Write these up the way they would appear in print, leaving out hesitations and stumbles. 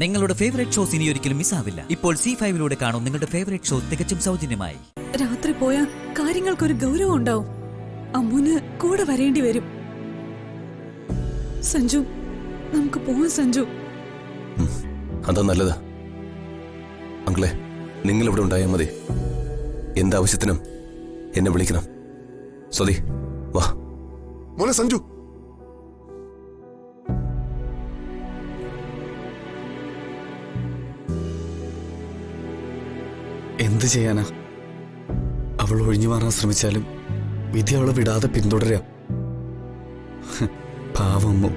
നിങ്ങളുടെ favourite shows ഇനി ഒരിക്കലും മിസ്സാവില്ല. ഇപ്പോൾ C5 കാണും നിങ്ങളുടെ ഫേവറേറ്റ് ഷോ തികച്ചും സൗജന്യമായി. രാത്രി പോയാൽ കാര്യങ്ങൾക്കൊരു ഗൗരവം ഉണ്ടാവും. അമ്മുന് കൂടെ വരേണ്ടി വരും. സഞ്ജു, നമുക്ക് പോവാം സഞ്ജു. അതാ നല്ലത്. അങ്കിളെ, നിങ്ങൾ ഇവിടെ ഉണ്ടായാൽ മതി. എന്താവശ്യത്തിനും എന്നെ വിളിക്കണം. സ്വതി, വാ. മോനെ സഞ്ജു, എന്ത് ചെയ്യാനാ? അവൾ ഒഴിഞ്ഞു മാറാൻ ശ്രമിച്ചാലും വിധി അവളെ വിടാതെ പിന്തുടരാ. പാവമ്മു.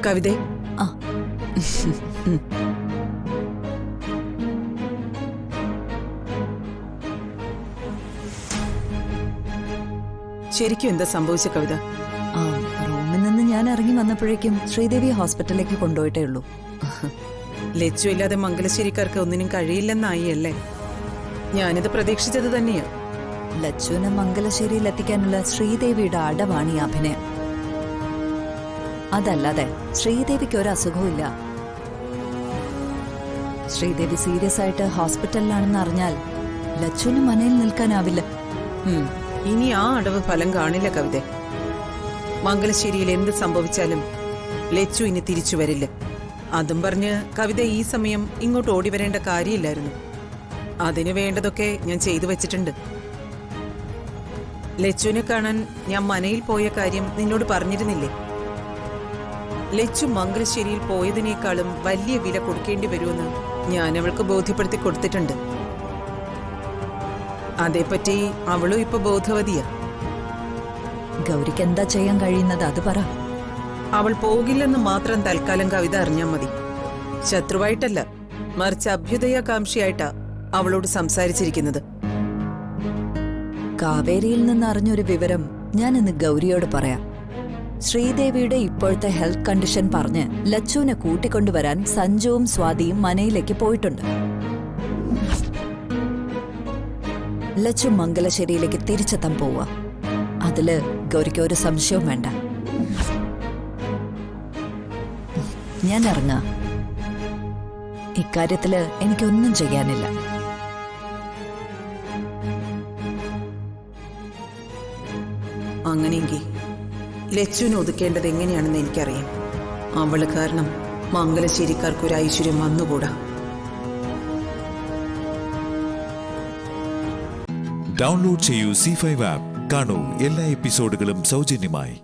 കവിതേ, ശരിക്കും എന്താ സംഭവിച്ച കവിത? റൂമിൽ നിന്ന് ഞാൻ ഇറങ്ങി വന്നപ്പോഴേക്കും ശ്രീദേവി ഹോസ്പിറ്റലിലേക്ക് കൊണ്ടുപോയിട്ടേ ഉള്ളൂ. ലച്ചു ഇല്ലാതെ മംഗലശ്ശേരിക്കാർക്ക് ഒന്നിനും കഴിയില്ലെന്നായി അല്ലേ? ഞാനിത് പ്രതീക്ഷിച്ചത് തന്നെയാ. ലച്ചുവിനെ മംഗലശ്ശേരിയിൽ എത്തിക്കാനുള്ള ശ്രീദേവിയുടെ അടവാണ് ഈ അഭിനയം. അതല്ലാതെ ശ്രീദേവിക്ക് ഒരു അസുഖവും ഇല്ല. ശ്രീദേവി സീരിയസ് ആയിട്ട് ഹോസ്പിറ്റലിലാണെന്ന് അറിഞ്ഞാൽ ലച്ചുവിന് മനയിൽ നിൽക്കാനാവില്ല. ഇനി ആ അടവ് ഫലം കാണില്ല കവിത. മംഗലശ്ശേരിയിൽ എന്ത് സംഭവിച്ചാലും ലച്ചു ഇനി തിരിച്ചു വരില്ല. അതും പറഞ്ഞ് കവിത ഈ സമയം ഇങ്ങോട്ട് ഓടി വരേണ്ട കാര്യമില്ലായിരുന്നു. അതിനു വേണ്ടതൊക്കെ ഞാൻ ചെയ്തു വെച്ചിട്ടുണ്ട്. ലച്ചുവിനെ കാണാൻ ഞാൻ മനയിൽ പോയ കാര്യം നിന്നോട് പറഞ്ഞിരുന്നില്ലേ? ലച്ചു മംഗലശ്ശേരിയിൽ പോയതിനേക്കാളും വലിയ വില കൊടുക്കേണ്ടി വരുമെന്ന് ഞാൻ അവൾക്ക് ബോധ്യപ്പെടുത്തി കൊടുത്തിട്ടുണ്ട്. അതേപ്പറ്റി അവളും ഇപ്പൊ ബോധവതിയാ. ഗൗരിക്ക് എന്താ ചെയ്യാൻ കഴിയുന്നത് അത് പറ. അവൾ പോകില്ലെന്ന് മാത്രം തൽക്കാലം കവിത അറിഞ്ഞാൽ മതി. ശത്രുവായിട്ടല്ല, മറിച്ച് അഭ്യുദയാകാംക്ഷിയായിട്ടാ അവളോട് സംസാരിച്ചിരിക്കുന്നത്. കാവേരിയിൽ നിന്ന് അറിഞ്ഞൊരു വിവരം ഞാൻ ഇന്ന് ഗൗരിയോട് പറയാം. ശ്രീദേവിയുടെ ഇപ്പോഴത്തെ ഹെൽത്ത് കണ്ടീഷൻ പറഞ്ഞ് ലച്ചുവിനെ കൂട്ടിക്കൊണ്ടുവരാൻ സഞ്ജുവും സ്വാതിയും മനയിലേക്ക് പോയിട്ടുണ്ട്. ലച്ചു മംഗലശ്ശേരിയിലേക്ക് തിരിച്ചെത്താൻ പോവുക. അതില് ഗൗരിക്ക് ഒരു സംശയവും വേണ്ട. ഞാൻ ഇറങ്ങാ. ഇക്കാര്യത്തില് എനിക്കൊന്നും ചെയ്യാനില്ല. അങ്ങനെയെങ്കിൽ ലച്ചുവിനെ ഒതുക്കേണ്ടത് എങ്ങനെയാണെന്ന് എനിക്കറിയാം. അവള് കാരണം മംഗലശ്ശേരിക്കാർക്കൊരു ഐശ്വര്യം വന്നുകൂടാ. ഡൗൺലോഡ് ചെയ്യൂ C5 ആപ്പ്. കാണൂ എല്ലാ എപ്പിസോഡുകളും സൗജന്യമായി.